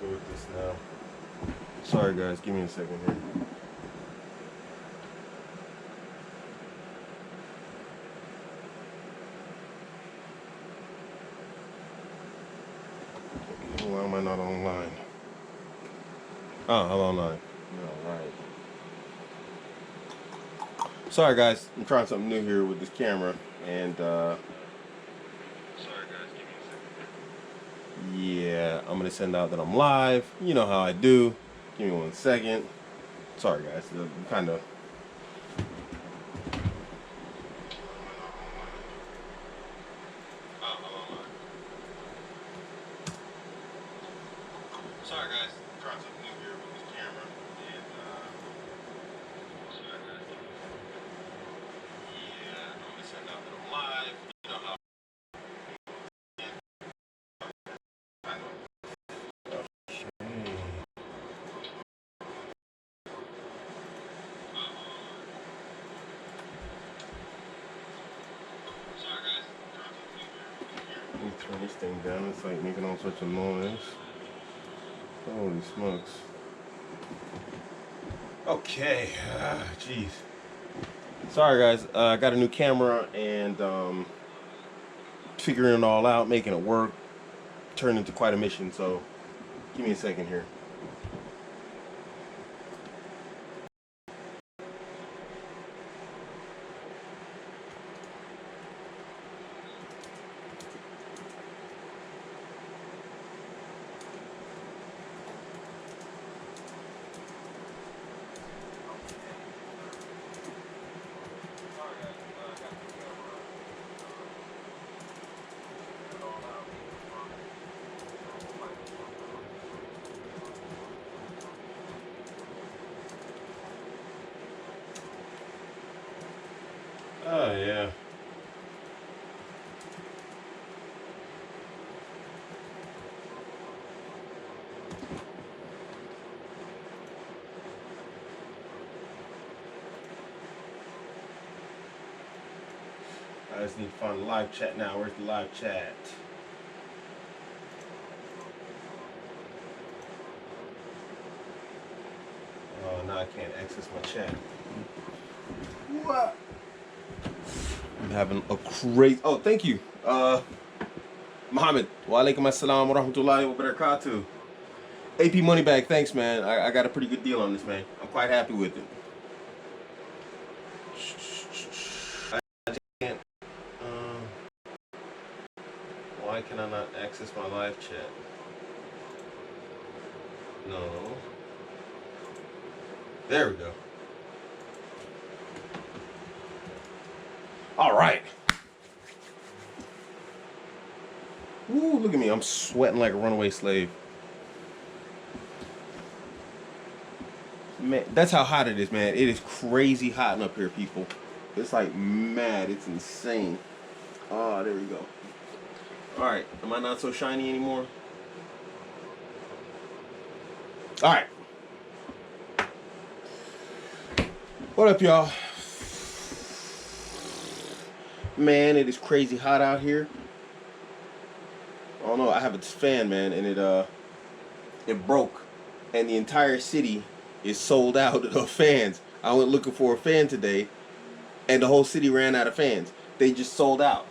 go with this now. Sorry guys, give me a second here. Why am I not online? Oh, I'm online. Alright. Sorry guys, I'm trying something new here with this camera, and sorry guys, give me a second. Yeah, I'm gonna send out that I'm live. You know how I do. Give me 1 second. Sorry guys, I'm kind of. Sorry guys, I'm trying something new here with this camera, and sorry guys. Yeah, I'm gonna send out that I'm live. You know how. Let me turn this thing down. It's like making all sorts of noise. Holy smokes. Okay, jeez. Sorry guys, I got a new camera and figuring it all out, making it work, turned into quite a mission, so give me a second here. Oh, yeah. I just need to find the live chat now. Where's the live chat? Oh, now I can't access my chat. What? I'm having a crazy. Oh, thank you. Muhammad. Wa alaikum assalam wa rahmatullahi wa barakatuh. AP Moneybag, thanks, man. I got a pretty good deal on this, man. I'm quite happy with it. I can't. Why can I not access my live chat? No. There we go. All right. Ooh, look at me. I'm sweating like a runaway slave. Man, that's how hot it is, man. It is crazy hot up here, people. It's like mad. It's insane. Oh, there we go. All right. Am I not so shiny anymore? All right. What up, y'all? Man, it is crazy hot out here. I don't know. I have a fan, man, and it broke, and the entire city is sold out of fans. I went looking for a fan today, and the whole city ran out of fans. They just sold out.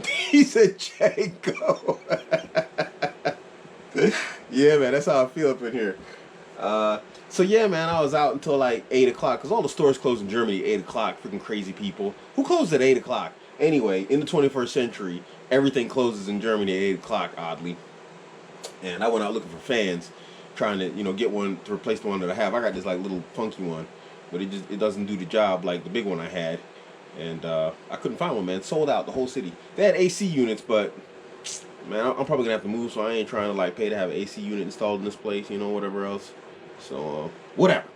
He said, "Jango." Yeah, man, that's how I feel up in here. So yeah, man, I was out until like 8 o'clock because all the stores close in Germany at 8 o'clock. Freaking crazy people. Who closed at 8 o'clock? Anyway, in the 21st century, everything closes in Germany at 8 o'clock, oddly. And I went out looking for fans, trying to, get one to replace the one that I have. I got this like little funky one, but it doesn't do the job like the big one I had. And I couldn't find one, man. Sold out the whole city. They had AC units, but man, I'm probably gonna have to move, so I ain't trying to like pay to have an AC unit installed in this place, whatever else. So whatever.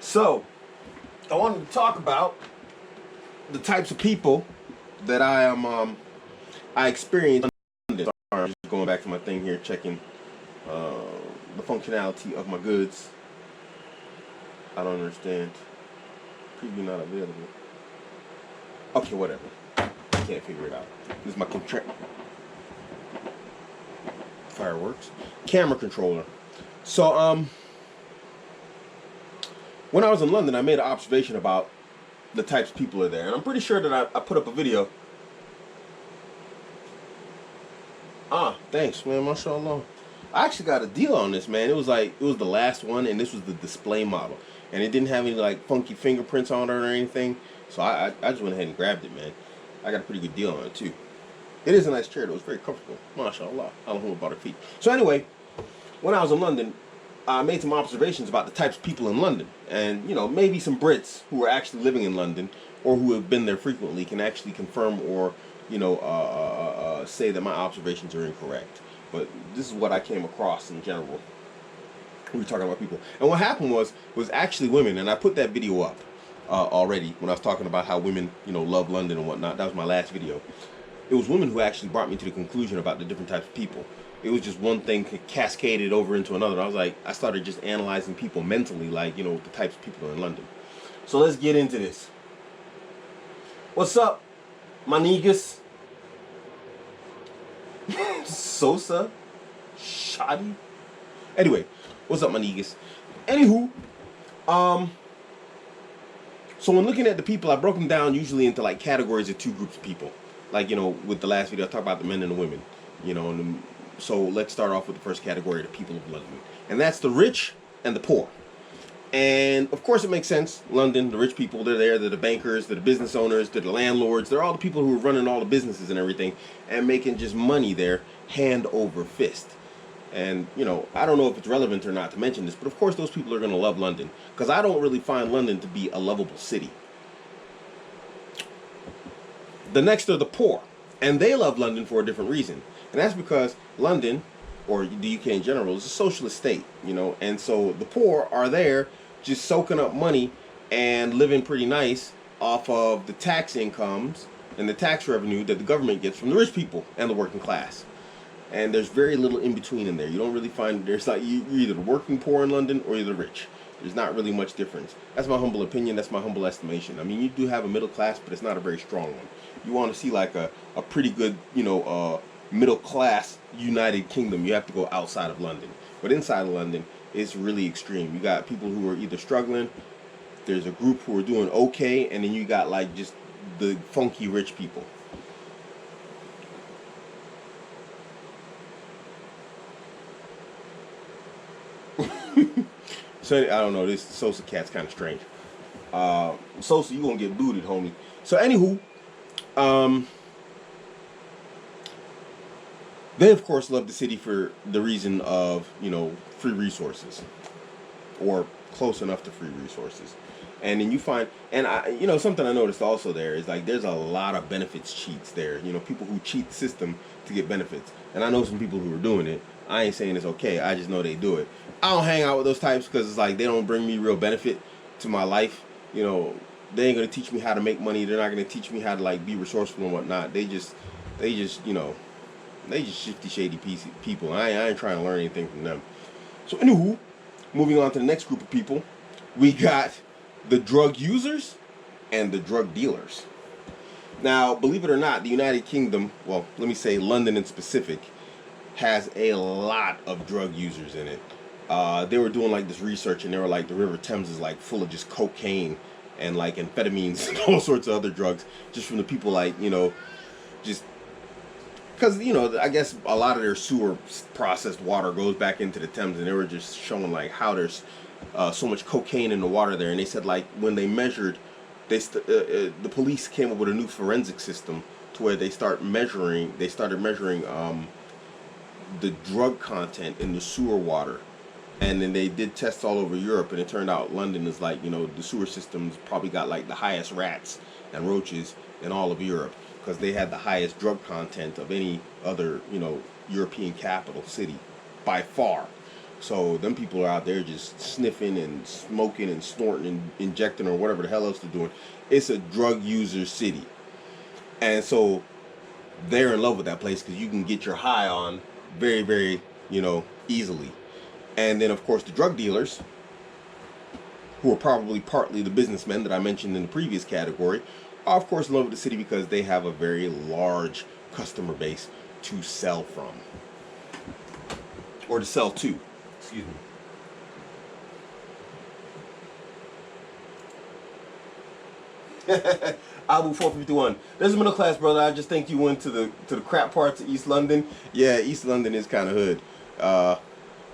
So I wanted to talk about the types of people that I experience. I'm just going back to my thing here, checking the functionality of my goods. I don't understand. Preview not available. Okay, whatever. can't figure it out. This is my fireworks camera controller. So when I was in London, I made an observation about the types of people are there, and I'm pretty sure that I put up a video. Thanks, man. Mashallah. I actually got a deal on this, man. It was the last one, and this was the display model, and it didn't have any like funky fingerprints on it or anything. So I just went ahead and grabbed it, man. I got a pretty good deal on it too. It is a nice chair, though. It's very comfortable. Mashallah. I don't know about her feet. So anyway, when I was in London, I made some observations about the types of people in London, and maybe some Brits who are actually living in London or who have been there frequently can actually confirm or say that my observations are incorrect. But this is what I came across in general. We were talking about people, and what happened was actually women, and I put that video up already when I was talking about how women love London and whatnot. That was my last video. It was women who actually brought me to the conclusion about the different types of people. It was just one thing cascaded over into another. I started just analyzing people mentally, like, the types of people in London. So let's get into this. What's up, my niggas? Sosa? Shoddy? Anyway, what's up, my niggas? Anywho, so when looking at the people, I broke them down usually into like categories of two groups of people. Like, with the last video, I talked about the men and the women, so let's start off with the first category, the people of London. And that's the rich and the poor. And, of course, it makes sense. London, the rich people, they're there. They're the bankers, they're the business owners, they're the landlords. They're all the people who are running all the businesses and everything and making just money there hand over fist. And, I don't know if it's relevant or not to mention this, but, of course, those people are going to love London because I don't really find London to be a lovable city. The next are the poor, and they love London for a different reason. And that's because London, or the UK in general, is a socialist state, and so the poor are there just soaking up money and living pretty nice off of the tax incomes and the tax revenue that the government gets from the rich people and the working class. And there's very little in between in there. You don't really find, you're either the working poor in London or you're the rich. There's not really much difference. That's my humble opinion. That's my humble estimation. I mean, you do have a middle class, but it's not a very strong one. You want to see like a pretty good, middle class United Kingdom, you have to go outside of London. But inside of London, it's really extreme. You got people who are either struggling, there's a group who are doing okay, and then you got like just the funky rich people. So I don't know, this Sosa cat's kind of strange. Sosa, you gonna get booted, homie. So anywho, they of course love the city for the reason of free resources, or close enough to free resources. And then you find, and something I noticed also there is like there's a lot of benefits cheats there. People who cheat the system to get benefits. And I know some people who are doing it. I ain't saying it's okay. I just know they do it. I don't hang out with those types because it's like they don't bring me real benefit to my life. They ain't gonna teach me how to make money. They're not gonna teach me how to like be resourceful and whatnot. They just shifty, shady people. I ain't trying to learn anything from them. So anywho, moving on to the next group of people, we got the drug users and the drug dealers. Now, believe it or not, the United Kingdom, well, let me say London in specific, has a lot of drug users in it. They were doing like this research, and they were like, the River Thames is like full of just cocaine and like amphetamines and all sorts of other drugs, just from the people like, just because, I guess a lot of their sewer processed water goes back into the Thames, and they were just showing like how there's so much cocaine in the water there. And they said like when they measured, the police came up with a new forensic system to where they started measuring the drug content in the sewer water. And then they did tests all over Europe, and it turned out London is like, the sewer systems probably got like the highest rats and roaches in all of Europe, because they had the highest drug content of any other, European capital city by far. So them people are out there just sniffing and smoking and snorting and injecting or whatever the hell else they're doing. It's a drug user city. And so they're in love with that place because you can get your high on very, very, easily. And then, of course, the drug dealers, who are probably partly the businessmen that I mentioned in the previous category, are, of course, in love with the city because they have a very large customer base to sell from. Or to sell to. Excuse me. Abu 451. There's a middle class brother. I just think you went to the crap parts of East London. Yeah, East London is kind of hood.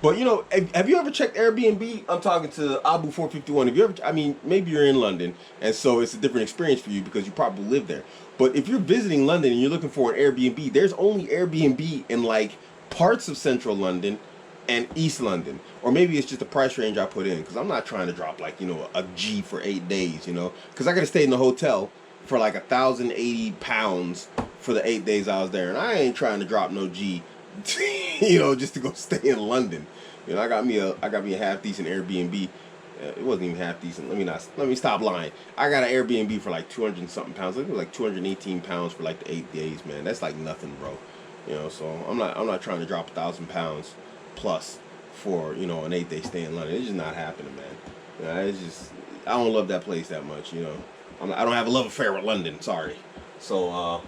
But you know, have you ever checked Airbnb? I'm talking to Abu 451. Have you ever? I mean, maybe you're in London, and so it's a different experience for you because you probably live there. But if you're visiting London and you're looking for an Airbnb, there's only Airbnb in like parts of Central London and East London, or maybe it's just the price range I put in because I'm not trying to drop like, you know, a G for 8 days, you know, because I could have stayed in the hotel for like £1,080 for the 8 days I was there, and I ain't trying to drop no G, you know, just to go stay in London. You know, I got me a half decent Airbnb. It wasn't even half decent. Let me stop lying. I got an Airbnb for like 200 and something pounds. I think it was like £218 for like the 8 days, man. That's like nothing, bro. You know, so I'm not trying to drop £1,000 plus for, you know, an 8-day stay in London. It's just not happening, man. You know, it's just, I don't love that place that much. You know, I don't have a love affair with London. Sorry. So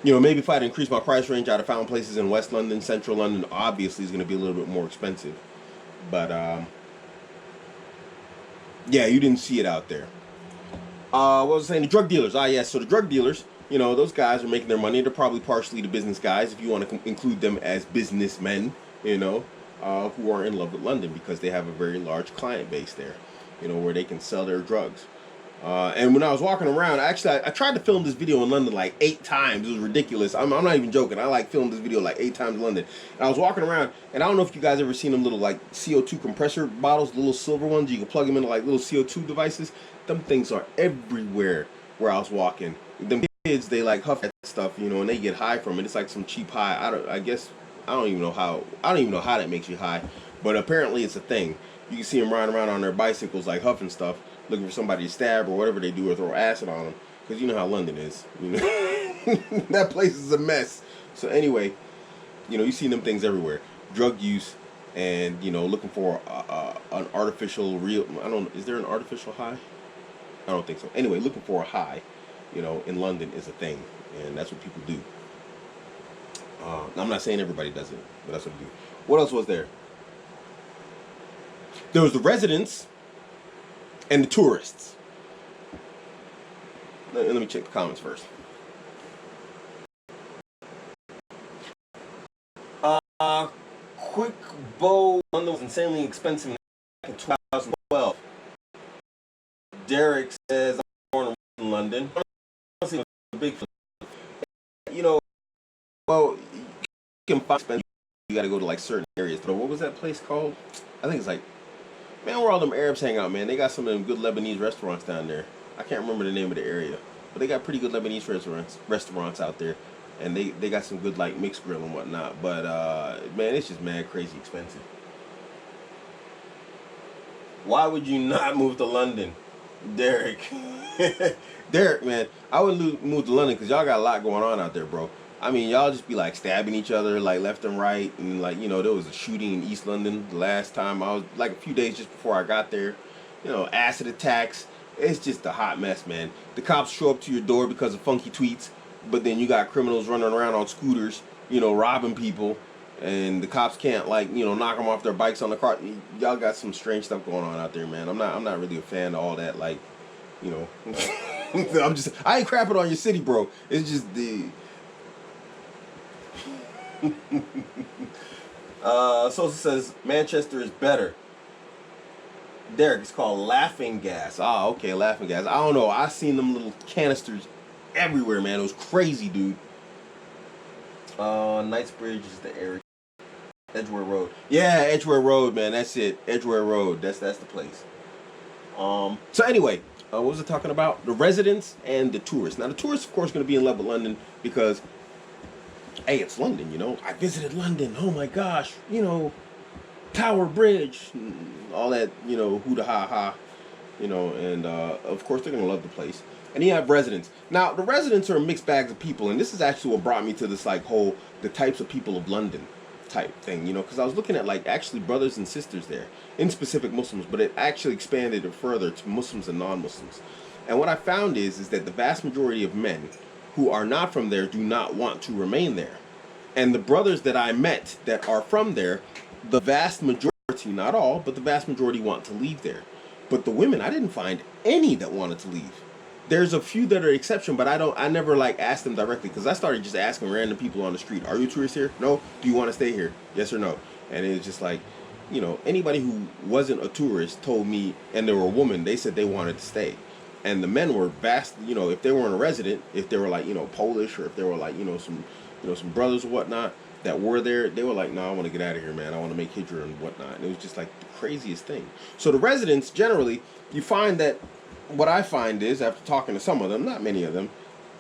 you know, maybe if I'd increased my price range, I'd have found places in West London, Central London. Obviously, is going to be a little bit more expensive, but yeah, you didn't see it out there. What was I saying? The drug dealers. Yes. So the drug dealers, you know, those guys are making their money. They're probably partially the business guys, if you want to include them as businessmen, you know, who are in love with London because they have a very large client base there, you know, where they can sell their drugs. And when I was walking around, actually, I tried to film this video in London like 8 times. It was ridiculous. I'm not even joking. I like filmed this video like 8 times in London. And I was walking around, and I don't know if you guys ever seen them little like CO2 compressor bottles, the little silver ones. You can plug them into like little CO2 devices. Them things are everywhere where I was walking. Them kids, they like huff that stuff, you know, and they get high from it. It's like some cheap high. I don't even know how that makes you high, but apparently it's a thing. You can see them riding around on their bicycles like huffing stuff, looking for somebody to stab or whatever they do, or throw acid on them, because you know how London is. You know, that place is a mess. So anyway, you know, you see them things everywhere. Drug use, and you know, looking for an artificial real. Is there an artificial high? I don't think so. Anyway, looking for a high, you know, in London is a thing, and that's what people do. I'm not saying everybody does it, but that's what they do. What else was there? There was the residents and the tourists. Let me check the comments first. Quick Bow, London was insanely expensive in 2012. Derek says, I'm born in London. Honestly, big, you know, well, you can find expensive. You got to go to like certain areas. But what was that place called? I think it's like, man, where all them Arabs hang out, man. They got some of them good Lebanese restaurants down there. I can't remember the name of the area, but they got pretty good Lebanese restaurants out there, and they got some good like mixed grill and whatnot. But man, it's just mad crazy expensive. Why would you not move to London, Derek? Derek, man, I would move to London because y'all got a lot going on out there, bro. I mean, y'all just be like stabbing each other like left and right, and like, you know, there was a shooting in East London the last time I was, like a few days just before I got there. You know, acid attacks. It's just a hot mess, man. The cops show up to your door because of funky tweets, but then you got criminals running around on scooters, you know, robbing people, and the cops can't, like, you know, knock them off their bikes on the car. Y'all got some strange stuff going on out there, man. I'm not really a fan of all that, like, you know. I ain't crapping on your city, bro. It's just the Sosa says Manchester is better. Derek, it's called laughing gas. Ah, okay, laughing gas. I don't know. I seen them little canisters everywhere, man. It was crazy, dude. Knightsbridge is the area. Edgware Road. Yeah, Edgware Road, man. That's it. Edgware Road. That's the place. So anyway, what was I talking about? The residents and the tourists. Now the tourists, of course, going to be in love with London because, hey, it's London, you know. I visited London. Oh my gosh, you know, Tower Bridge, all that, you know, hoo-da-ha-ha, you know, and of course they're gonna love the place. And you have residents. Now the residents are a mixed bags of people, and this is actually what brought me to this like whole the types of people of London type thing, you know, because I was looking at like actually brothers and sisters there, in specific Muslims, but it actually expanded it further to Muslims and non-Muslims. And what I found is that the vast majority of men who are not from there do not want to remain there. And the brothers that I met that are from there, the vast majority, not all, but the vast majority want to leave there. But the women, I didn't find any that wanted to leave. There's a few that are exception, but I never like asked them directly, because I started just asking random people on the street, are you a tourist here? No. Do you want to stay here? Yes or no? And it was just like, anybody who wasn't a tourist told me, and they were a woman, they said they wanted to stay. And the men were vast, if they weren't a resident, if they were like, Polish, or if they were like, some brothers or whatnot that were there, they were like, no, I want to get out of here, man. I want to make hijra and whatnot. And it was just like the craziest thing. So the residents, generally, you find that, what I find is, after talking to some of them, not many of them,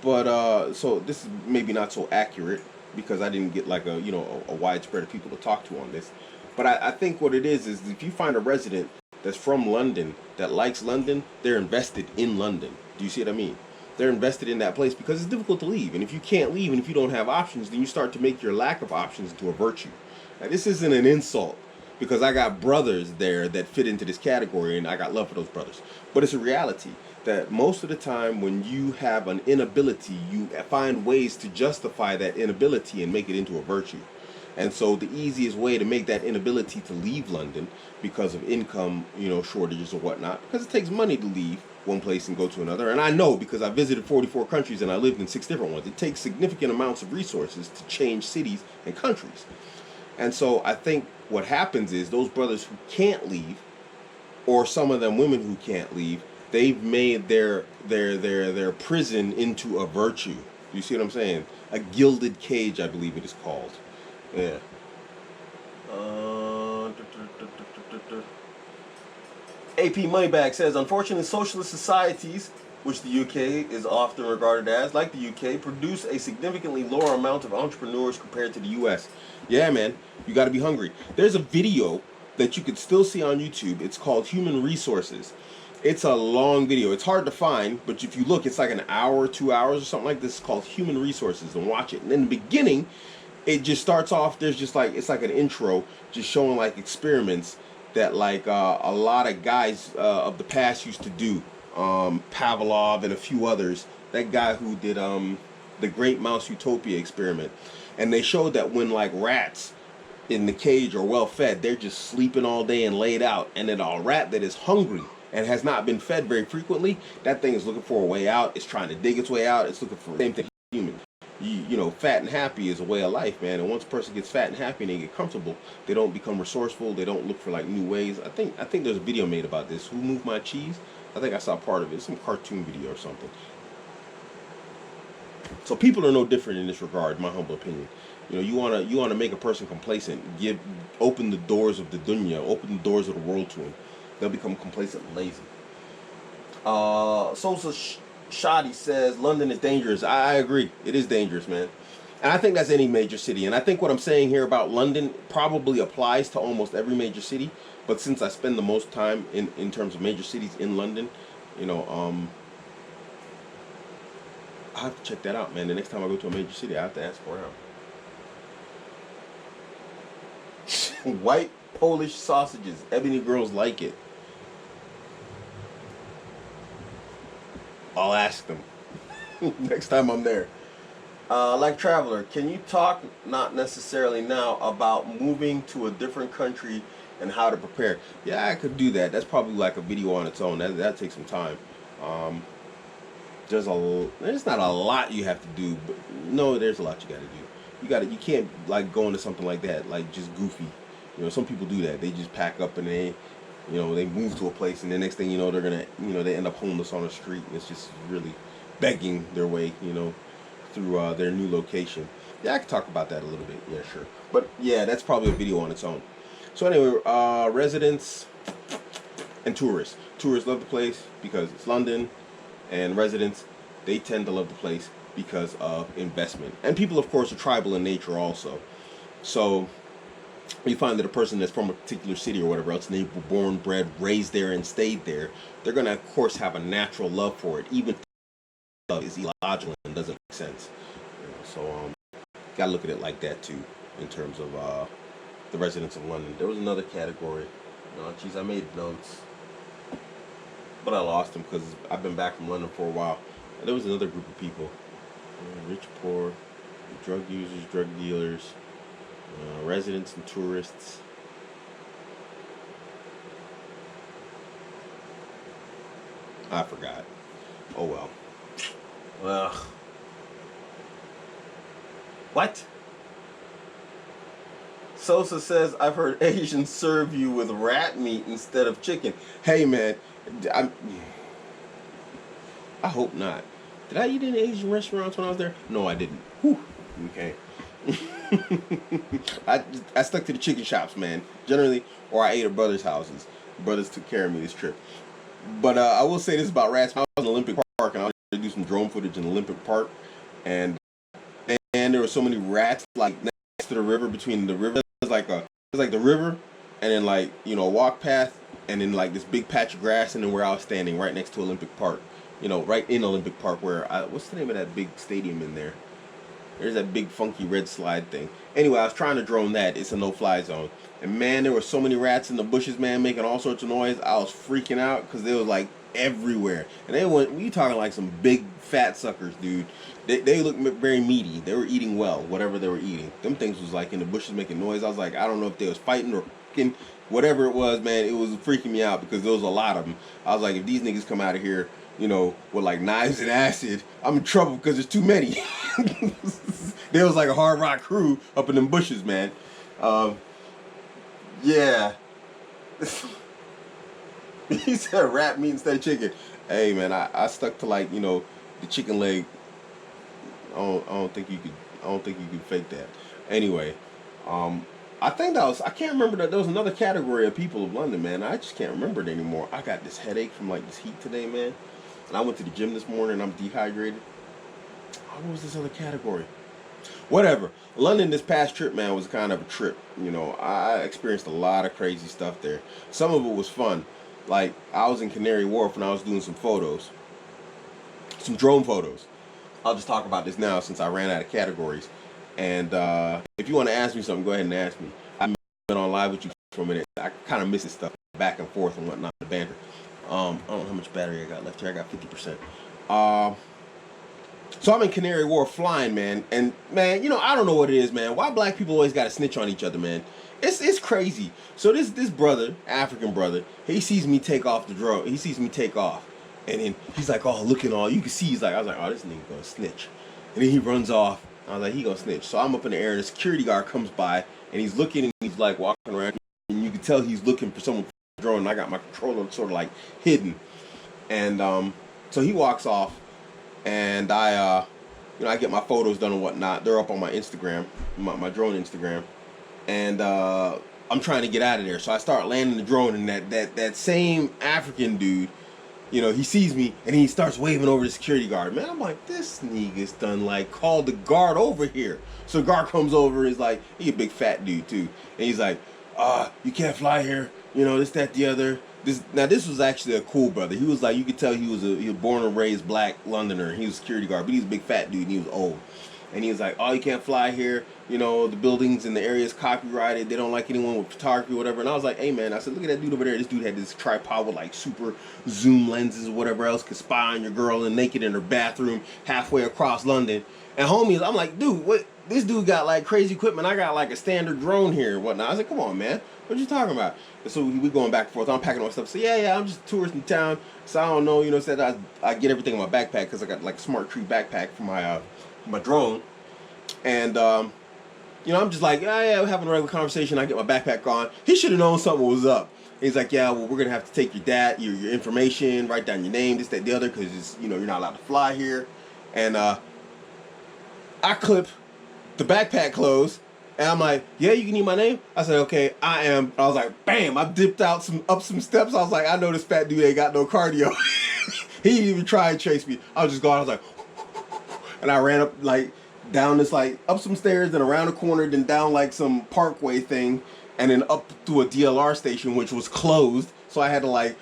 but, so this is maybe not so accurate, because I didn't get like a widespread of people to talk to on this. But I think what it is if you find a resident that's from London, that likes London, they're invested in London. Do you see what I mean? They're invested in that place because it's difficult to leave. And if you can't leave, and if you don't have options, then you start to make your lack of options into a virtue. Now, this isn't an insult, because I got brothers there that fit into this category, and I got love for those brothers. But it's a reality that most of the time when you have an inability, you find ways to justify that inability and make it into a virtue. And so the easiest way to make that inability to leave London because of income, shortages or whatnot, because it takes money to leave one place and go to another. And I know, because I visited 44 countries and I lived in 6 different ones, it takes significant amounts of resources to change cities and countries. And so I think what happens is those brothers who can't leave, or some of them women who can't leave, they've made their prison into a virtue. You see what I'm saying? A gilded cage, I believe it is called. Yeah. AP Moneybag says, unfortunately, socialist societies, which the UK is often regarded as, like the UK, produce a significantly lower amount of entrepreneurs compared to the US. Yeah, man, you got to be hungry. There's a video that you could still see on YouTube. It's called Human Resources. It's a long video. It's hard to find, but if you look, it's like an hour, 2 hours or something like this. It's called Human Resources, and watch it. And in the beginning, it just starts off, there's just like, it's like an intro, just showing like experiments that like a lot of guys of the past used to do. Pavlov and a few others. That guy who did the Great Mouse Utopia experiment. And they showed that when like rats in the cage are well fed, they're just sleeping all day and laid out. And then a rat that is hungry and has not been fed very frequently, that thing is looking for a way out. It's trying to dig its way out. It's looking for the same thing human. Fat and happy is a way of life, man. And once a person gets fat and happy and they get comfortable, they don't become resourceful. They don't look for like new ways. I think there's a video made about this. Who Moved My Cheese? I think I saw part of it. Some cartoon video or something. So people are no different in this regard, in my humble opinion. You wanna make a person complacent. Open the doors of the dunya, open the doors of the world to them. They'll become complacent and lazy. Sosa Shoddy says London is dangerous. I agree. It is dangerous, man. And I think that's any major city. And I think what I'm saying here about London probably applies to almost every major city. But since I spend the most time in terms of major cities in London, I have to check that out, man. The next time I go to a major city, I have to ask around. White Polish sausages. Ebony girls like it. I'll ask them next time I'm there. Like Traveler, can you talk, not necessarily now, about moving to a different country and how to prepare? Yeah, I could do that. That's probably like a video on its own. That takes some time. There's not a lot you have to do, but no, there's a lot you got to do. You can't like go into something like that, like just goofy. Some people do that. They just pack up and they move to a place, and the next thing you know, they're gonna, they end up homeless on the street, and it's just really begging their way, through their new location. Yeah, I can talk about that a little bit. Yeah, sure. But yeah, that's probably a video on its own. So anyway, residents and tourists. Tourists love the place because it's London, and residents, they tend to love the place because of investment. And people, of course, are tribal in nature also. So you find that a person that's from a particular city or whatever else, and they were born, bred, raised there, and stayed there, they're going to, of course, have a natural love for it, even if love is illogical and doesn't make sense. So, got to look at it like that, too, in terms of the residents of London. There was another category. Oh, geez, I made notes. but I lost him because I've been back from London for a while. And there was another group of people, rich, poor, drug users, drug dealers, residents and tourists. I forgot. Oh well. Ugh. What? Sosa says, I've heard Asians serve you with rat meat instead of chicken. Hey, man, I hope not. Did I eat in Asian restaurants when I was there? No, I didn't. Whew. Okay. I stuck to the chicken shops, man. Generally, or I ate at brothers' houses. Brothers took care of me this trip. But I will say this about rats. I was in Olympic Park, and I was going to do some drone footage in Olympic Park, and there were so many rats like next to the river. Between the river, it's like the river, and then like a walk path, and then like this big patch of grass, and then where I was standing right next to Olympic Park. Right in Olympic Park, what's the name of that big stadium in there? There's that big funky red slide thing. Anyway, I was trying to drone that. It's a no-fly zone. And man, there were so many rats in the bushes, man, making all sorts of noise. I was freaking out because they was like everywhere. And we talking like some big fat suckers, dude. They looked very meaty. They were eating well, whatever they were eating. Them things was like in the bushes making noise. I was like, I don't know if they was fighting or whatever it was, man. It was freaking me out because there was a lot of them. I was like, if these niggas come out of here, with like knives and acid, I'm in trouble because there's too many. There was like a hard rock crew up in them bushes, man. Yeah. He said rat meat instead of chicken. Hey, man, I stuck to like the chicken leg. I don't think you could fake that. Anyway, I think I can't remember that there was another category of people of London, man. I just can't remember it anymore. I got this headache from like this heat today, man. And I went to the gym this morning and I'm dehydrated. What was this other category? Whatever. London this past trip, man, was kind of a trip. I experienced a lot of crazy stuff there. Some of it was fun. Like, I was in Canary Wharf and I was doing some photos. Some drone photos. I'll just talk about this now since I ran out of categories. And if you want to ask me something, go ahead and ask me. I've been on live with you for a minute. I kind of miss this stuff back and forth and whatnot, the banter. I don't know how much battery I got left here. I got 50%. So I'm in Canary Wharf flying, man. And, man, I don't know what it is, man. Why black people always got to snitch on each other, man? It's crazy. So this brother, African brother, he sees me take off the drone. He sees me take off. And then he's like, oh, looking all. You can see, I was like, oh, this nigga gonna snitch. And then he runs off. I was like, he gonna snitch. So I'm up in the air, and the security guard comes by, and he's looking, and he's like walking around, and you can tell he's looking for someone for the drone. And I got my controller sort of like hidden. And so he walks off, and I get my photos done and whatnot. They're up on my Instagram, my drone Instagram. And I'm trying to get out of there. So I start landing the drone, and that same African dude, he sees me and he starts waving over the security guard. Man, I'm like, this nigga's done like called the guard over here. So the guard comes over, is like, he a big fat dude too. And he's like, you can't fly here, this, that, the other. This was actually a cool brother. He was like, you could tell he was born and raised black Londoner. He was a security guard, but he was a big fat dude and he was old. And he was like, oh, you can't fly here. The buildings in the area is copyrighted. They don't like anyone with photography or whatever. And I was like, hey, man, I said, look at that dude over there. This dude had this tripod with like super zoom lenses or whatever else, could spy on your girl and naked in her bathroom halfway across London. And homies, I'm like, dude, what? This dude got like crazy equipment. I got like a standard drone here and whatnot. I was like, come on, man. What you talking about? And so we going back and forth. I'm packing all my stuff. So yeah, I'm just a tourist in town. So I don't know, said I get everything in my backpack because I got like a Smart Tree backpack for my drone. And I'm just like, yeah, we're having a regular conversation. I get my backpack on. He should have known something was up. He's like, yeah, well, we're gonna have to take your information, write down your name, this, that, the other, because you're not allowed to fly here. And I clip the backpack closed, and I'm like, yeah, you can need my name? I said, okay, I am. I was like, bam, I dipped up some steps. I was like, I know this fat dude ain't got no cardio. He didn't even try and chase me. I was just going, I was like, and I ran up like down this like up some stairs, then around the corner, then down like some parkway thing, and then up to a DLR station which was closed. So I had to like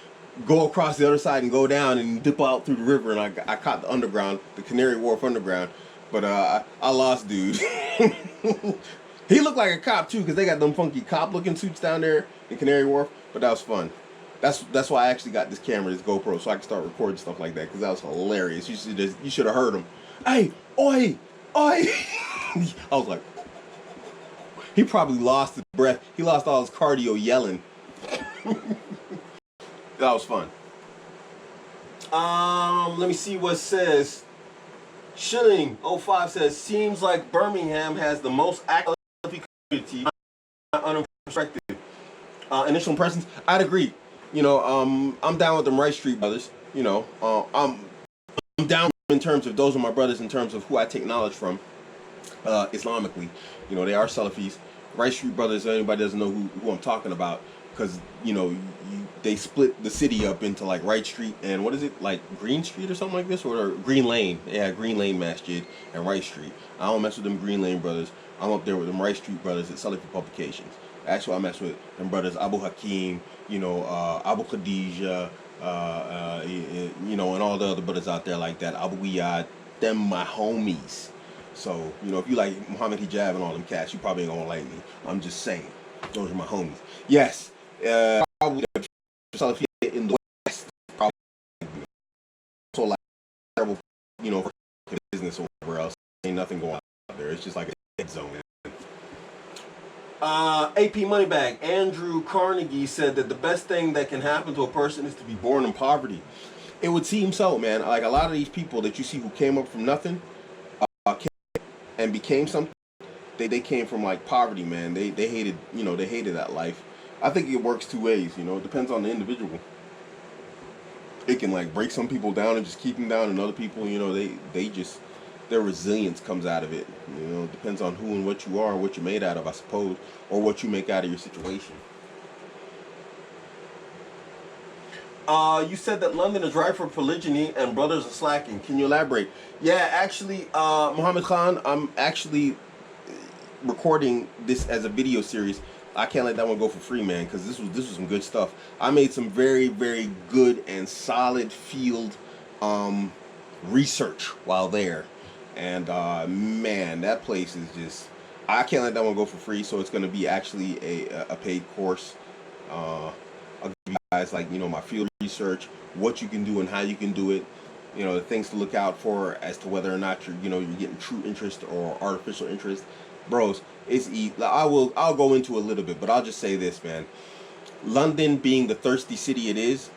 go across the other side and go down and dip out through the river, and I caught the underground, the Canary Wharf underground. But I lost, dude. He looked like a cop too, because they got them funky cop looking suits down there in Canary Wharf. But that was fun. That's why I actually got this camera, this GoPro, so I can start recording stuff like that, because that was hilarious. You should have heard him. Hey, oi, oi. I was like, he probably lost his breath. He lost all his cardio yelling. That was fun. Let me see what it says. Shilling 05 says, seems like Birmingham has the most active community. Unobstructed. Initial impressions, I'd agree. I'm down with them Rice Street brothers. I'm down in terms of those are my brothers in terms of who I take knowledge from, Islamically. They are Salafis. Rice Street brothers. Anybody doesn't know who I'm talking about, because they split the city up into like Wright Street and what is it, like Green Street or something like this, or Green Lane. Yeah, Green Lane Masjid and Wright Street. I don't mess with them Green Lane brothers. I'm up there with them Wright Street brothers at Salafi Publications. That's why I mess with them brothers Abu Hakim, Abu Khadija, and all the other brothers out there like that. Abu Iyad, them my homies. So, if you like Muhammad Hijab and all them cats, you probably ain't gonna like me. I'm just saying. Those are my homies. Yes. Probably Salafi in the West, probably so like terrible, business or whatever else. Ain't nothing going on out there. It's just like a dead zone. AP Moneybag, Andrew Carnegie said that the best thing that can happen to a person is to be born in poverty. It would seem so, man. Like a lot of these people that you see who came up from nothing, came and became something. They came from like poverty, man. They hated, they hated that life. I think it works two ways, it depends on the individual. It can like break some people down and just keep them down, and other people, they just, their resilience comes out of it. It depends on who and what you are, what you're made out of, I suppose, or what you make out of your situation. You said that London is ripe for polygyny and brothers are slacking. Can you elaborate? Yeah, actually, Muhammad Khan, I'm actually recording this as a video series. I can't let that one go for free, man, because this was some good stuff. I made some very, very good and solid field research while there. And man, that place is just, I can't let that one go for free, so it's going to be actually a paid course. I'll give you guys like, my field research, what you can do and how you can do it, the things to look out for as to whether or not you're getting true interest or artificial interest. Bros, I'll go into a little bit, but I'll just say this, man. London being the thirsty city it is,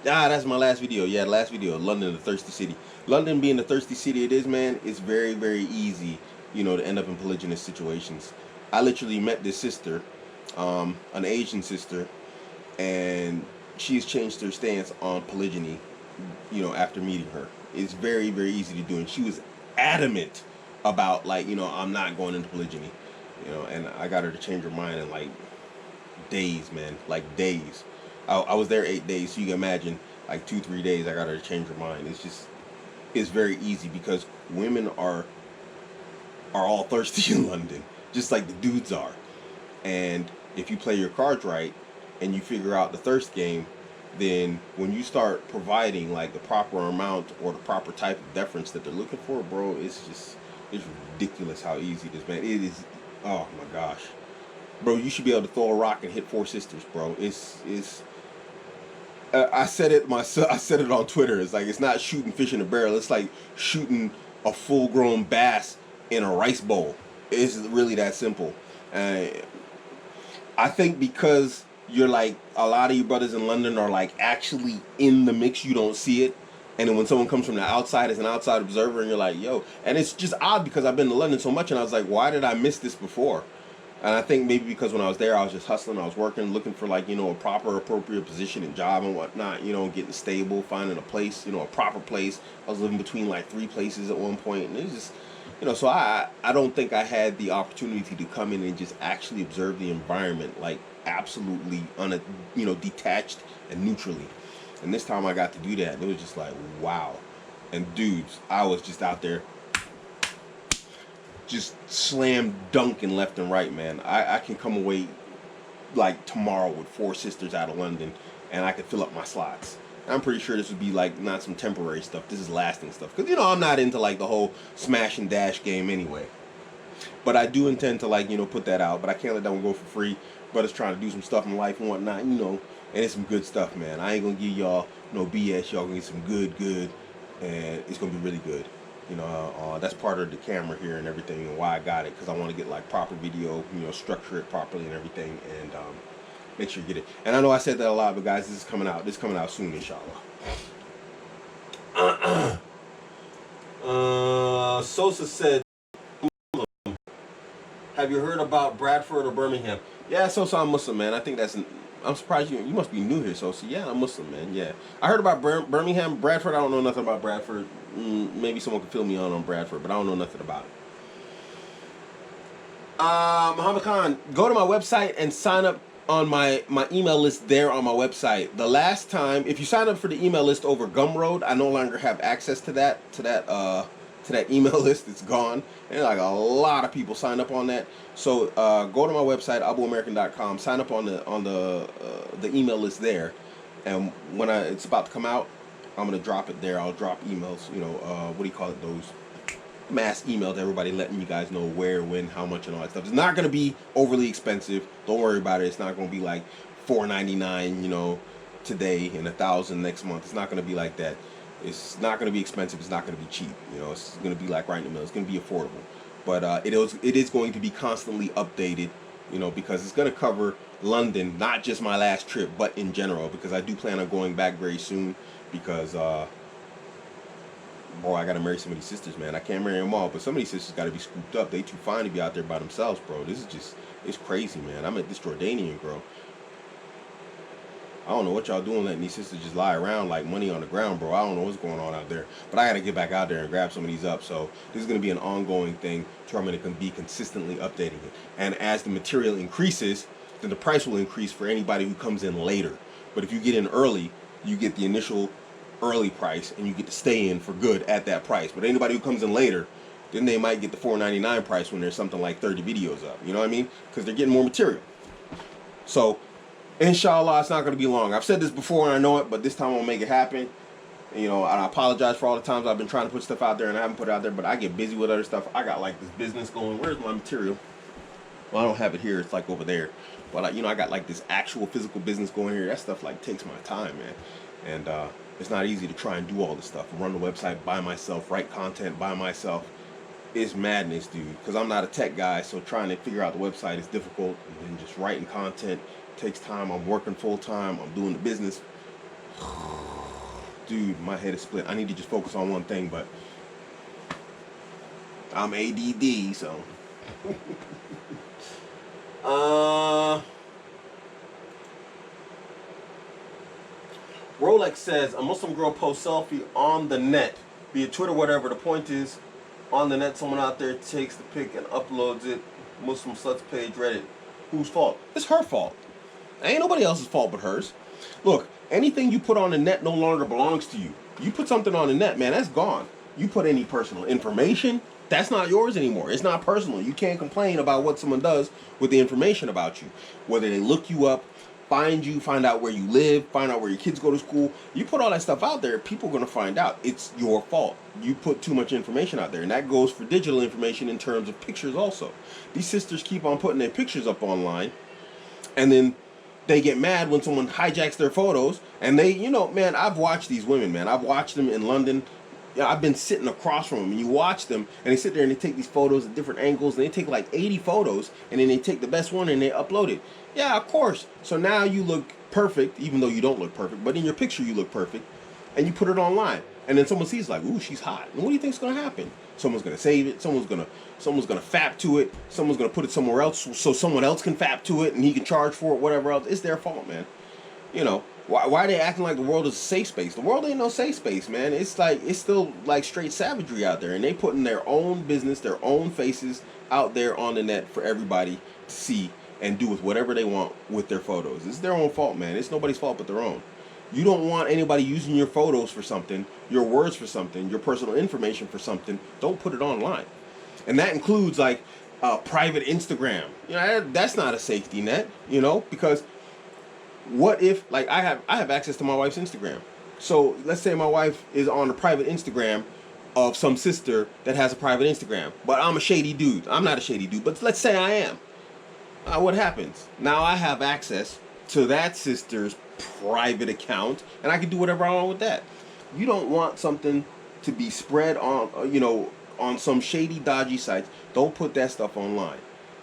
that's my last video. Yeah, last video, London, the thirsty city. London being the thirsty city it is, man, it's very, very easy, to end up in polygynous situations. I literally met this sister, an Asian sister, and she's changed her stance on polygyny, after meeting her. It's very, very easy to do, and she was adamant about, like, I'm not going into polygyny, and I got her to change her mind in, like, days, man, like, days. I was there 8 days, so you can imagine, like, 2-3 days, I got her to change her mind. It's very easy, because women are all thirsty in London, just like the dudes are. And if you play your cards right, and you figure out the thirst game, then when you start providing, like, the proper amount or the proper type of deference that they're looking for, bro, it's ridiculous how easy it is, man. It is, oh my gosh. Bro, you should be able to throw a rock and hit 4 sisters, bro. I said it myself. I said it on Twitter. It's like, it's not shooting fish in a barrel. It's like shooting a full-grown bass in a rice bowl. It's really that simple. I think because you're like, a lot of you brothers in London are like actually in the mix, you don't see it. And then when someone comes from the outside as an outside observer, and you're like, yo, and it's just odd because I've been to London so much, and I was like, why did I miss this before? And I think maybe because when I was there, I was just hustling, I was working, looking for, like, a proper, appropriate position and job and whatnot, getting stable, finding a place, a proper place. I was living between, like, 3 places at one point, and it was just, so I don't think I had the opportunity to come in and just actually observe the environment, like, absolutely, detached and neutrally. And this time I got to do that, and it was just like, wow. And dudes, I was just out there just slam dunking left and right, man. I can come away like tomorrow with 4 sisters out of London, and I could fill up my slots. I'm pretty sure this would be like not some temporary stuff. This is lasting stuff, because I'm not into like the whole smash and dash game anyway. But I do intend to, like, put that out. But I can't let that one go for free. But it's trying to do some stuff in life and whatnot. and it's some good stuff, man. I ain't gonna give y'all no BS. Y'all gonna get some good, and it's gonna be really good. You know, that's part of the camera here and everything, and why I got it, because I want to get like proper video, you know, structure it properly and everything, and make sure you get it. And I know I said that a lot, but guys, this is coming out. This is coming out soon, inshallah. Sosa said, "Have you heard about Bradford or Birmingham?" Yeah, Sosa, I'm Muslim, man. I think I'm surprised you must be new here, Sosa. Yeah, I'm Muslim, man. Yeah, I heard about Birmingham, Bradford. I don't know nothing about Bradford. Maybe someone can fill me on Bradford, but I don't know nothing about it. Muhammad Khan, go to my website and sign up on my email list there on my website. The last time, if you sign up for the email list over Gumroad, I no longer have access to that email list. It's gone, and like a lot of people signed up on that. So go to my website abuamerican.com, sign up on the email list there, and when it's about to come out, I'm gonna drop it there. I'll drop emails, you know, what do you call it, those mass email to everybody letting you guys know where, when, how much, and all that stuff. It's not going to be overly expensive. Don't worry about it. It's not going to be like $4.99, you know, today and $1,000 next month. It's not going to be like that. It's not going to be expensive. It's not going to be cheap. You know, it's going to be like right in the middle. It's going to be affordable. But it is going to be constantly updated, you know, because it's going to cover London, not just my last trip, but in general, because I do plan on going back very soon because, boy, I gotta marry some of these sisters, man. I can't marry them all, but some of these sisters gotta be scooped up. They too fine to be out there by themselves, bro. This is just, it's crazy, man. I met this Jordanian girl. I don't know what y'all doing letting these sisters just lie around like money on the ground, bro. I don't know what's going on out there. But I gotta get back out there and grab some of these up. So this is gonna be an ongoing thing to I'm gonna be consistently updating it. And as the material increases, then the price will increase for anybody who comes in later. But if you get in early, you get the initial early price and you get to stay in for good at that price. But anybody who comes in later, then they might get the $4.99 price when there's something like 30 videos up. You know what I mean? Because they're getting more material. So inshallah, it's not going to be long. I've said this before and I know it, but this time I'm gonna make it happen. You know, and I apologize for all the times I've been trying to put stuff out there and I haven't put it out there, but I get busy with other stuff. I got like this business going. Where's my material? Well, I don't have it here. It's like over there. But you know, I got like this actual physical business going here. That stuff like takes my time, man. And it's not easy to try and do all this stuff. Run the website by myself, write content by myself. It's madness, dude. Because I'm not a tech guy, so trying to figure out the website is difficult. And then just writing content takes time. I'm working full time. I'm doing the business. Dude, my head is split. I need to just focus on one thing, but I'm ADD, so. Rolex says a Muslim girl posts selfie on the net, be it Twitter, whatever. The point is, on the net, someone out there takes the pic and uploads it. Muslim sluts page, Reddit. Whose fault? It's her fault. Ain't nobody else's fault but hers. Look, anything you put on the net no longer belongs to you. You put something on the net, man, that's gone. You put any personal information, that's not yours anymore. It's not personal. You can't complain about what someone does with the information about you. Whether they look you up, find you, find out where you live, find out where your kids go to school. You put all that stuff out there, people are going to find out. It's your fault. You put too much information out there. And that goes for digital information in terms of pictures also. These sisters keep on putting their pictures up online. And then they get mad when someone hijacks their photos. And they, you know, man, I've watched these women, man. I've watched them in London. Yeah, I've been sitting across from them, and you watch them, and they sit there and they take these photos at different angles, and they take like 80 photos, and then they take the best one and they upload it. Yeah, of course. So now you look perfect, even though you don't look perfect, but in your picture you look perfect, and you put it online, and then someone sees like, ooh, she's hot. And what do you think's gonna happen? Someone's gonna save it. Someone's gonna fap to it. Someone's gonna put it somewhere else so someone else can fap to it, and he can charge for it, whatever else. It's their fault, man. You know. Why are they acting like the world is a safe space? The world ain't no safe space, man. It's like, it's still like straight savagery out there. And they putting their own business, their own faces out there on the net for everybody to see and do with whatever they want with their photos. It's their own fault, man. It's nobody's fault but their own. You don't want anybody using your photos for something, your words for something, your personal information for something. Don't put it online. And that includes like private Instagram. You know, that's not a safety net, you know, because what if, like, I have access to my wife's Instagram. So let's say my wife is on a private Instagram of some sister that has a private Instagram, but I'm a shady dude. I'm not a shady dude, but let's say I am. What happens? Now I have access to that sister's private account, and I can do whatever I want with that. You don't want something to be spread on, on some shady, dodgy sites. Don't put that stuff online.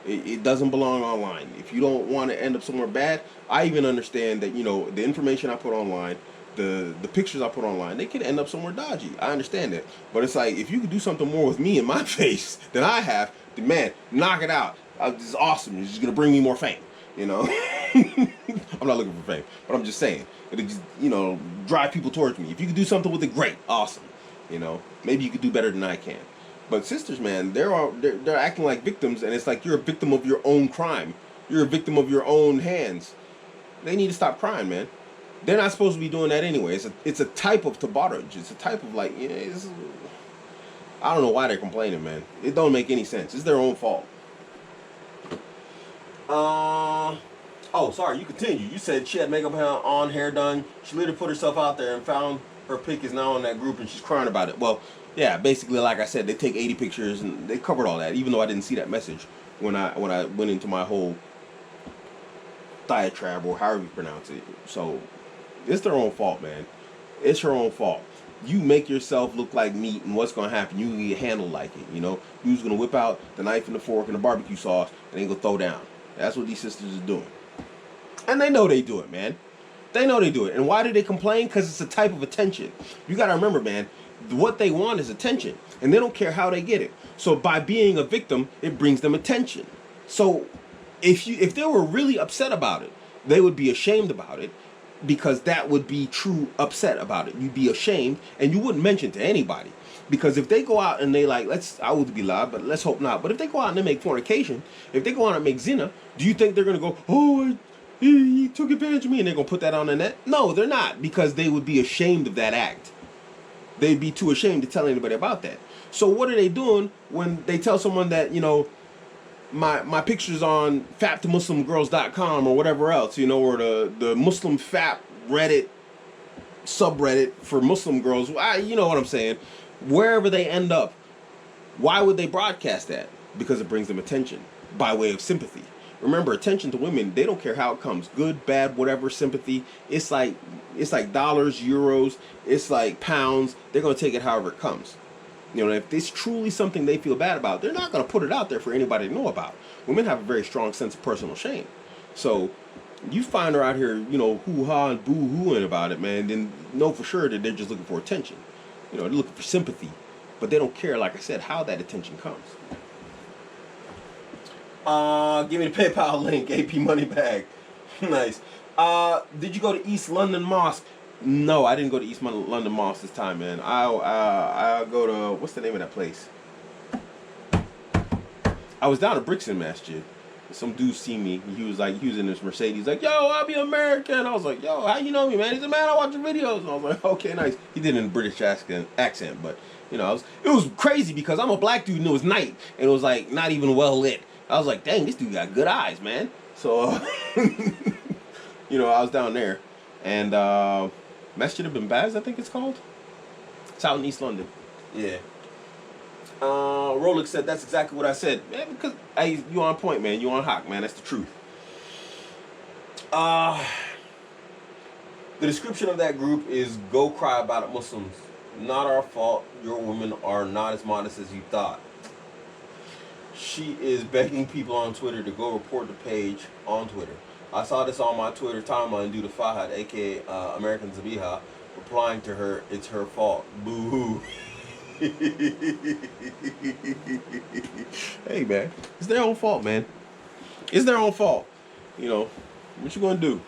It doesn't belong online. If you don't want to end up somewhere bad, I even understand that, the information I put online, the pictures I put online, they can end up somewhere dodgy. I understand that. But it's like, if you could do something more with me in my face than I have, then man, knock it out. This is awesome. It's just going to bring me more fame, I'm not looking for fame, but I'm just saying. It'll just, drive people towards me. If you could do something with it, great. Awesome. Maybe you could do better than I can. But sisters, man, they're acting like victims, and it's like you're a victim of your own crime. You're a victim of your own hands. They need to stop crying, man. They're not supposed to be doing that anyway. It's a type of tabarruj. It's a type of like, I don't know why they're complaining, man. It don't make any sense. It's their own fault. Oh, sorry, you continue. You said she had makeup on, hair done. She literally put herself out there and found her pic is now in that group, and she's crying about it. Well, yeah, basically, like I said, they take 80 pictures, and they covered all that, even though I didn't see that message when I went into my whole diatribe, or however you pronounce it. So, it's their own fault, man. It's her own fault. You make yourself look like meat, and what's going to happen? You get handled like it, You're going to whip out the knife and the fork and the barbecue sauce, and then go throw down. That's what these sisters are doing. And they know they do it, man. They know they do it. And why do they complain? Because it's a type of attention. You got to remember, man, what they want is attention. And they don't care how they get it. So by being a victim, it brings them attention. So if they were really upset about it, they would be ashamed about it, because that would be true upset about it. You'd be ashamed, and you wouldn't mention to anybody. Because if they go out and they I would be loud, but let's hope not. But if they go out and they make fornication, if they go out and make zina, do you think they're going to go, oh, he took advantage of me, and they're going to put that on the net? No, they're not, because they would be ashamed of that act. They'd be too ashamed to tell anybody about that. So what are they doing when they tell someone that, my picture's on faptomuslimgirls.com or whatever else, or the Muslim Fap Reddit subreddit for Muslim girls, you know what I'm saying? Wherever they end up, why would they broadcast that? Because it brings them attention by way of sympathy. Remember, attention to women, they don't care how it comes. Good, bad, whatever, sympathy. It's like dollars, euros, it's like pounds. They're going to take it however it comes. If it's truly something they feel bad about, they're not going to put it out there for anybody to know about. Women have a very strong sense of personal shame. So you find her out here, hoo-ha and boo-hooing about it, man, then know for sure that they're just looking for attention. They're looking for sympathy. But they don't care, like I said, how that attention comes. Give me the PayPal link, AP Money Bag. Nice. Did you go to East London Mosque? No, I didn't go to East London Mosque this time, man. I go to, what's the name of that place? I was down at Brixton Masjid. Some dude see me. He was in his Mercedes, like, yo, I'll be American. I was like, yo, how you know me, man? He's like, man, I watch your videos. And I was like, okay, nice. He did it in a British accent, but it was crazy because I'm a black dude and it was night and it was like not even well lit. I was like, dang, this dude got good eyes, man. So, I was down there, and Masjid ibn Baz, I think it's called. It's out in East London. Yeah. Rolex said that's exactly what I said, man. Because you on point, man. You on hawk, man. That's the truth. The description of that group is "Go cry about it, Muslims. Not our fault. Your women are not as modest as you thought." She is begging people on Twitter to go report the page on Twitter. I saw this on my Twitter timeline due to Fahad, aka American Zabiha, replying to her, "It's her fault. Boo-hoo." Hey, man, it's their own fault, man. It's their own fault. What you gonna do?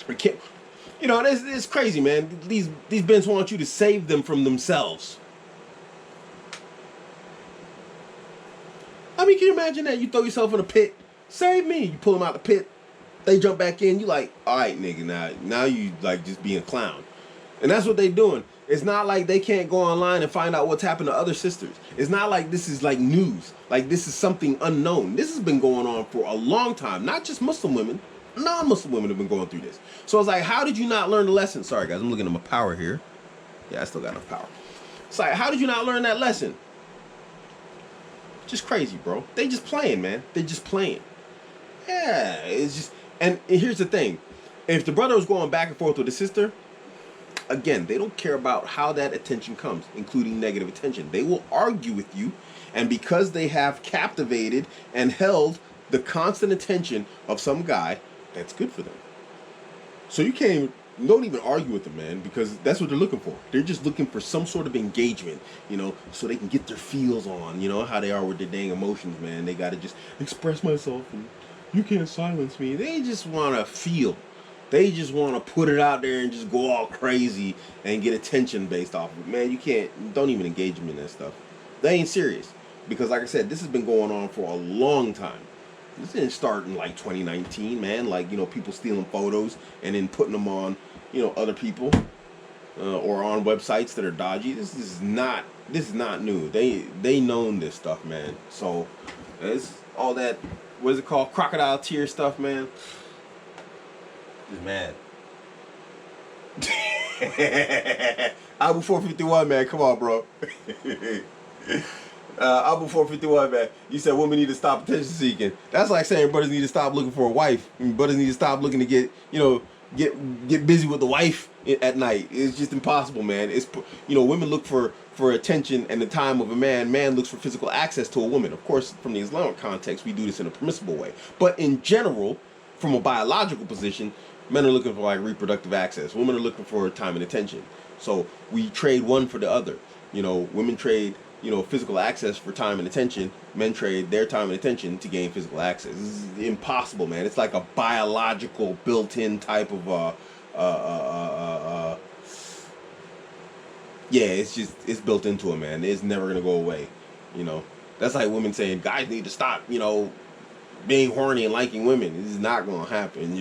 We can't. It's crazy, man. These Bens want you to save them from themselves. I mean, can you imagine that? You throw yourself in a pit. Save me. You pull them out the pit. They jump back in. You like, all right, nigga, now you like just being a clown. And that's what they doing. It's not like they can't go online and find out what's happened to other sisters. It's not like this is like news. Like this is something unknown. This has been going on for a long time. Not just Muslim women. Non-Muslim women have been going through this. So it's like, how did you not learn the lesson? Sorry, guys. I'm looking at my power here. Yeah, I still got enough power. It's like, how did you not learn that lesson? Just crazy, bro. They just playing, man. They just playing. Yeah, it's just And here's the thing. If the brother was going back and forth with the sister, again, they don't care about how that attention comes, including negative attention. They will argue with you, and because they have captivated and held the constant attention of some guy, that's good for them. So you don't even argue with them, man, because that's what they're looking for. They're just looking for some sort of engagement, so they can get their feels on, how they are with their dang emotions, man. They got to just express myself, and you can't silence me. They just want to feel. They just want to put it out there and just go all crazy and get attention based off of it. Man, don't even engage them in that stuff. They ain't serious. Because like I said, this has been going on for a long time. This didn't start in like 2019, man. Like, people stealing photos and then putting them on, other people or on websites that are dodgy. This is not new. They known this stuff, man. So it's all that, what is it called? Crocodile tear stuff, man. Just mad. Abu 451, man. Come on, bro. Abu 451, man. You said women need to stop attention seeking. That's like saying brothers need to stop looking for a wife. Brothers need to stop looking to get busy with the wife at night. It's just impossible, man. It's women look for attention and the time of a man. Man looks for physical access to a woman. Of course, from the Islamic context, we do this in a permissible way. But in general, from a biological position, men are looking for like reproductive access. Women are looking for time and attention. So we trade one for the other. Women trade, physical access for time and attention. Men trade their time and attention to gain physical access. This is impossible, man. It's like a biological built-in type of it's built into it, man. It's never gonna go away. That's like women saying guys need to stop, being horny and liking women. This is not going to happen,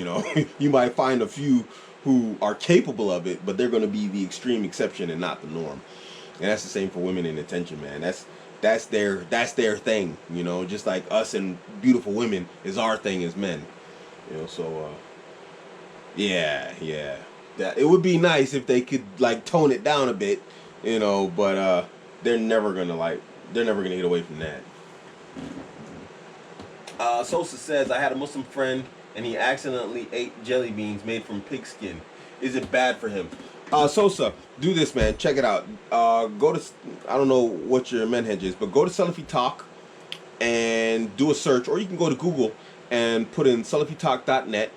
You might find a few who are capable of it, but they're going to be the extreme exception and not the norm. And that's the same for women in attention, man. That's their thing, just like us and beautiful women is our thing as men. So yeah. That it would be nice if they could like tone it down a bit, but they're never going to get away from that. Sosa says, I had a Muslim friend and he accidentally ate jelly beans made from pig skin. Is it bad for him? Sosa, do this, man. Check it out. Go to, I don't know what your manhaj is, but go to Salafi Talk and do a search, or you can go to Google and put in salafitalk.net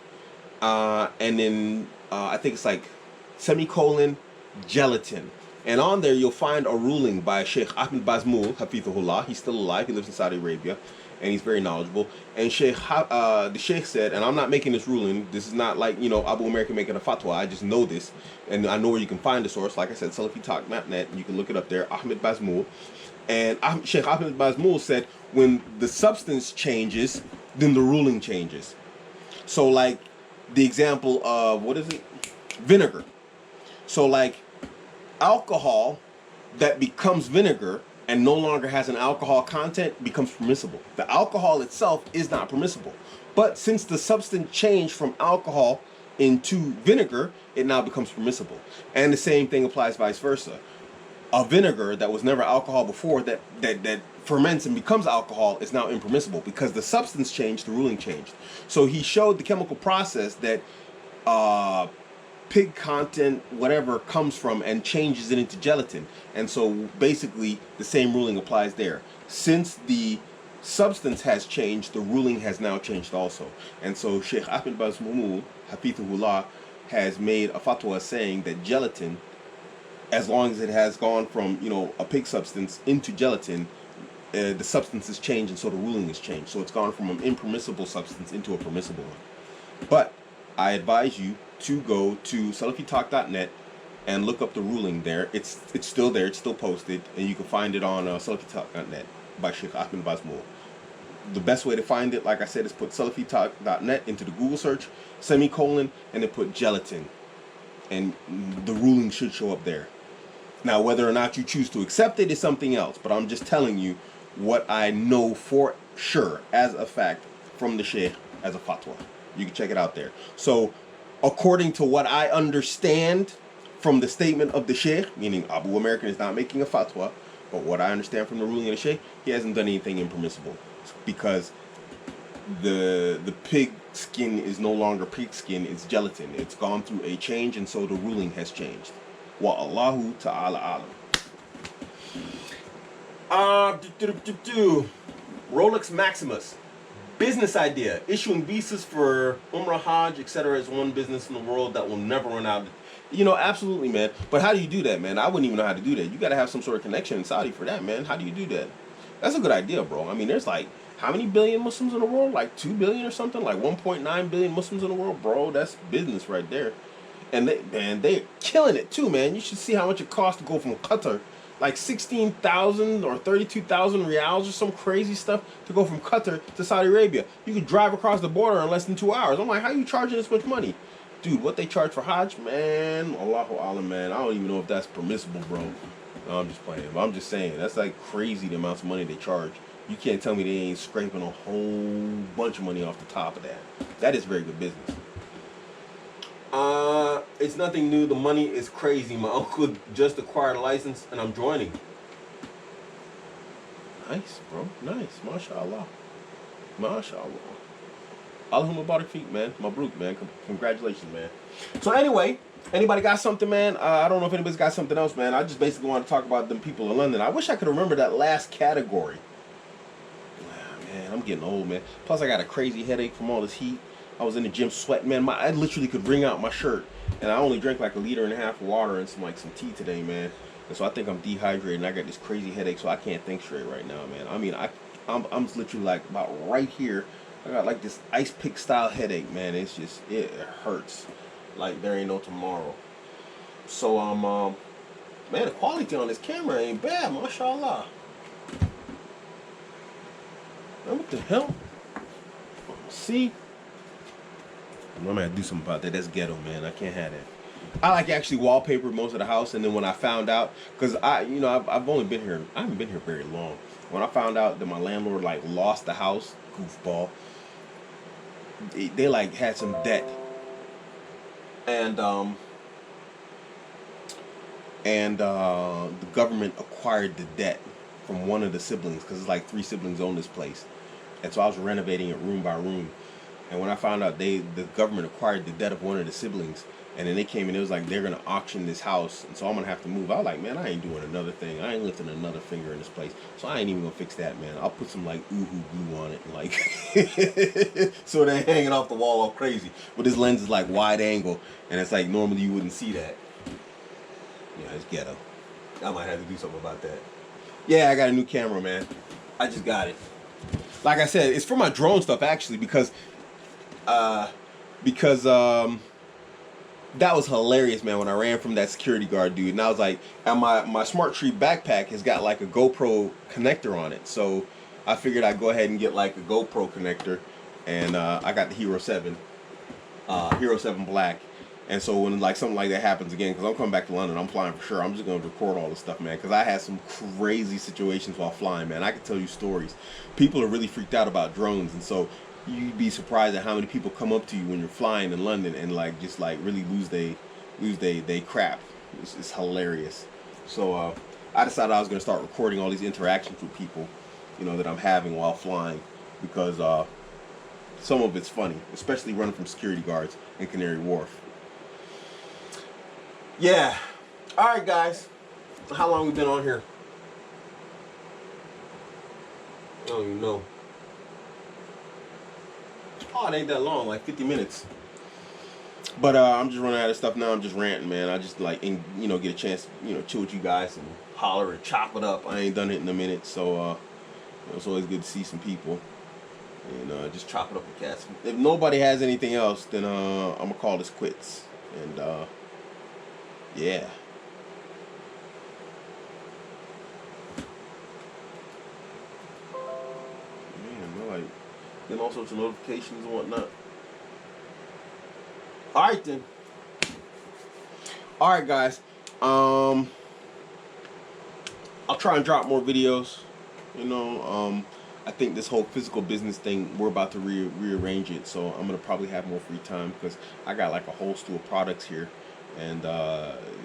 and then I think it's like ;gelatin. And on there you'll find a ruling by Sheikh Ahmed Bazmoul, Hafizahullah. He's still alive. He lives in Saudi Arabia. And he's very knowledgeable. And the Sheikh said, and I'm not making this ruling. This is not like, Abuamerican making a fatwa. I just know this. And I know where you can find the source. Like I said, salafitalk.net. You can look it up there. Ahmed Bazmoul. And Sheikh Ahmed Bazmoul said, when the substance changes, then the ruling changes. So like the example of, what is it? Vinegar. So like alcohol that becomes vinegar and no longer has an alcohol content becomes permissible. The alcohol itself is not permissible. But since the substance changed from alcohol into vinegar, it now becomes permissible. And the same thing applies vice versa. A vinegar that was never alcohol before that ferments and becomes alcohol is now impermissible because the substance changed, the ruling changed. So he showed the chemical process that pig content, whatever, comes from and changes it into gelatin. And so basically the same ruling applies there. Since the substance has changed, the ruling has now changed also. And so Sheikh Ahmed Bazmoul, Hafizahullah, has made a fatwa saying that gelatin, as long as it has gone from, a pig substance into gelatin, the substance has changed and so the ruling has changed. So it's gone from an impermissible substance into a permissible one. But I advise you to go to salafitalk.net and look up the ruling there. It's still there. It's still posted. And you can find it on salafitalk.net by Sheikh Ahmed Bazmoul. The best way to find it, like I said, is put salafitalk.net into the Google search, ;, and then put gelatin. And the ruling should show up there. Now, whether or not you choose to accept it is something else. But I'm just telling you what I know for sure as a fact from the Sheikh as a fatwa. You can check it out there. So, according to what I understand from the statement of the Sheikh, meaning Abuamerican is not making a fatwa, but what I understand from the ruling of the Sheikh, he hasn't done anything impermissible. Because the pig skin is no longer pig skin, it's gelatin. It's gone through a change, and so the ruling has changed. Wa Allahu ta'ala alam. Rolex Maximus. Business idea. Issuing visas for Umrah, Hajj, etc. is one business in the world that will never run out. You know, absolutely, man. But how do you do that, man? I wouldn't even know how to do that. You got to have some sort of connection in Saudi for that, man. How do you do that? That's a good idea, bro. I mean, there's like, how many billion Muslims in the world? Like 2 billion or something? Like 1.9 billion Muslims in the world? Bro, that's business right there. And they're killing it too, man. You should see how much it costs to go from Qatar, like 16,000 or 32,000 reals or some crazy stuff to go from Qatar to Saudi Arabia. You could drive across the border in less than 2 hours. I'm like, how are you charging this much money? Dude, what they charge for Hajj, man, Allahu Alam, man. I don't even know if that's permissible, bro. No, I'm just playing. But I'm just saying, that's like crazy the amounts of money they charge. You can't tell me they ain't scraping a whole bunch of money off the top of that. That is very good business. It's nothing new. The money is crazy. My uncle just acquired a license, and I'm joining. Nice, bro. Nice. MashaAllah. MashaAllah. Allahumma barik feet, man. Mabruk, man. Congratulations, man. So anyway, anybody got something, man? I don't know if anybody's got something else, man. I just basically want to talk about them people in London. I wish I could remember that last category. Man, I'm getting old, man. Plus, I got a crazy headache from all this heat. I was in the gym sweating, man. I literally could wring out my shirt, and I only drank like 1.5 liters of water and some tea today, man. And so I think I'm dehydrated, and I got this crazy headache, so I can't think straight right now, man. I mean, I'm literally like about right here. I got like this ice pick style headache, man. It's just, it hurts like there ain't no tomorrow. So man, the quality on this camera ain't bad, mashallah. Man, what the hell? See? I'm gonna have to do something about that. That's ghetto, man. I can't have that. I like actually wallpapered most of the house, and then when I found out, cause I've only been here, I haven't been here very long. When I found out that my landlord like lost the house, goofball, they like had some debt, and the government acquired the debt from one of the siblings, because it's like 3 siblings own this place, and so I was renovating it room by room. And when I found out the government acquired the debt of one of the siblings, and then they came and it was like they're gonna auction this house, and so I'm gonna have to move. I was like, man, I ain't doing another thing. I ain't lifting another finger in this place. So I ain't even gonna fix that, man. I'll put some like oohoo glue on it, and like so they're hanging off the wall all crazy. But this lens is like wide angle, and it's like normally you wouldn't see that. Yeah, it's ghetto. I might have to do something about that. Yeah, I got a new camera, man. I just got it. Like I said, it's for my drone stuff actually, because that was hilarious, man, when I ran from that security guard dude. And I was like, and my Smart Tree backpack has got like a GoPro connector on it. So I figured I'd go ahead and get like a GoPro connector. And I got the Hero 7 Black. And so when like something like that happens again, because I'm coming back to London, I'm flying for sure. I'm just going to record all this stuff, man, because I had some crazy situations while flying, man. I could tell you stories. People are really freaked out about drones. And so you'd be surprised at how many people come up to you when you're flying in London and like just like really lose they crap. It's hilarious. So I decided I was going to start recording all these interactions with people, you know, that I'm having while flying, because some of it's funny, especially running from security guards in Canary Wharf. Yeah. All right, guys. How long we been on here? I don't even know. Oh, it ain't that long, like 50 minutes. But I'm just running out of stuff now. I'm just ranting, man. I just like, get a chance, chill with you guys and holler and chop it up. I ain't done it in a minute, so it's always good to see some people and just chop it up with cats. If nobody has anything else, then I'm gonna call this quits. And yeah. Getting all sorts of notifications and whatnot. Alright then. Alright guys. I'll try and drop more videos. I think this whole physical business thing, we're about to rearrange it, so I'm gonna probably have more free time, because I got like a whole slew of products here, and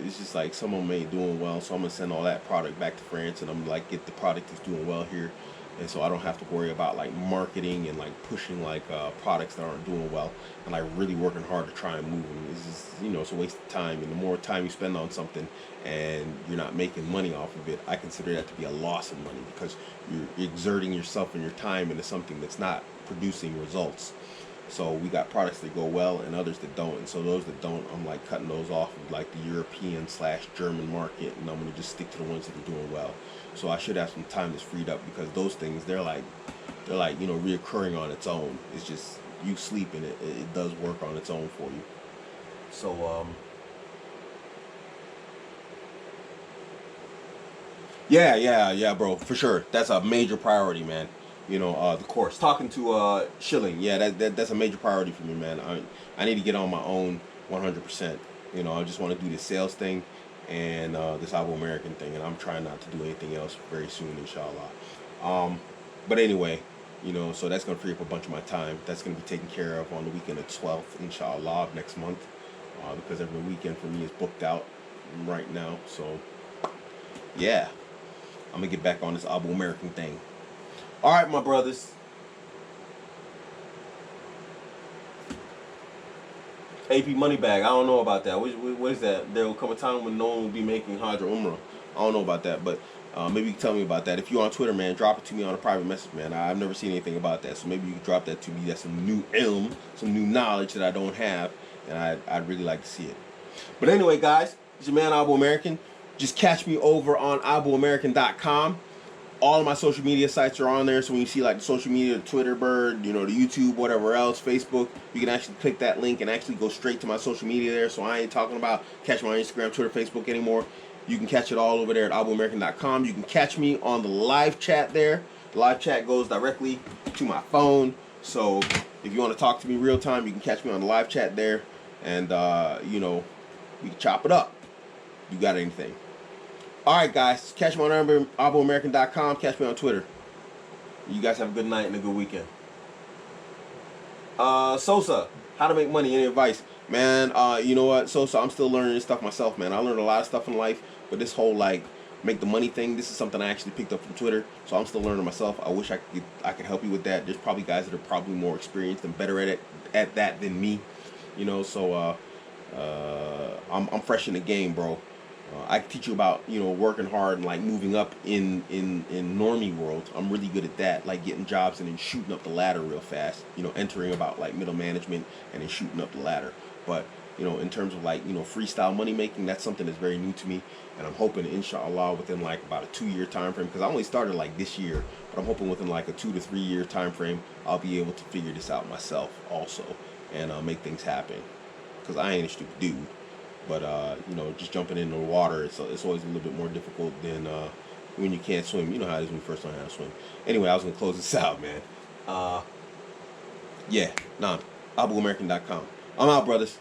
it's just like some of them ain't doing well, so I'm gonna send all that product back to France, and I'm gonna like get the product that's doing well here. and so I don't have to worry about like marketing and like pushing like products that aren't doing well, and like really working hard to try and move them. It's just, it's a waste of time, and the more time you spend on something and you're not making money off of it, I consider that to be a loss of money, because you're exerting yourself and your time into something that's not producing results. So we got products that go well and others that don't, and so those that don't, I'm like cutting those off of like the European/German market, and I'm gonna just stick to the ones that are doing well. So I should have some time that's freed up, because those things, they're like reoccurring on its own. It's just you sleep in it, it does work on its own for you. So yeah, bro, for sure. That's a major priority, man. The course. Talking to Schilling, yeah, that's a major priority for me, man. I need to get on my own 100%. I just want to do this sales thing and this Abuamerican thing, and I'm trying not to do anything else very soon, inshallah. But anyway, so that's gonna free up a bunch of my time. That's gonna be taken care of on the weekend of 12th, inshallah, of next month, because every weekend for me is booked out right now. So yeah, I'm gonna get back on this Abuamerican thing. All right, my brothers. AP money bag. I don't know about that. What is that? There will come a time when no one will be making Hajj or Umrah. I don't know about that, but maybe you can tell me about that. If you're on Twitter, man, drop it to me on a private message, man. I've never seen anything about that, so maybe you can drop that to me. That's some new ilm, some new knowledge that I don't have, and I'd really like to see it. But anyway, guys, it's your man Abuamerican. Just catch me over on Abuamerican.com. All of my social media sites are on there, so when you see like the social media, the Twitter bird, the YouTube, whatever else, Facebook, you can actually click that link and actually go straight to my social media there. So I ain't talking about catch me on Instagram, Twitter, Facebook anymore. You can catch it all over there at Abuamerican.com. You can catch me on the live chat there. The live chat goes directly to my phone, so if you want to talk to me real time, you can catch me on the live chat there, and we can chop it up. You got anything? Alright, guys, catch me on Abuamerican.com. Catch me on Twitter. You guys have a good night and a good weekend. Sosa, how to make money, any advice? Man, you know what, Sosa, I'm still learning this stuff myself, man. I learned a lot of stuff in life, but this whole, like, make the money thing, this is something I actually picked up from Twitter, so I'm still learning myself. I wish I could help you with that. There's probably guys that are probably more experienced and better at that than me, so I'm fresh in the game, bro. I can teach you about working hard and like moving up in normie world. I'm really good at that, like getting jobs and then shooting up the ladder real fast. Entering about like middle management and then shooting up the ladder. But in terms of like freestyle money making, that's something that's very new to me, and I'm hoping inshallah within like about a 2-year time frame, because I only started like this year, but I'm hoping within like a 2 to 3 year time frame I'll be able to figure this out myself also and make things happen, because I ain't a stupid dude. But just jumping in the water, it's always a little bit more difficult than when you can't swim. You know how it is when you first learn how to swim. Anyway, I was gonna close this out, man. Abuamerican.com. I'm out, brothers.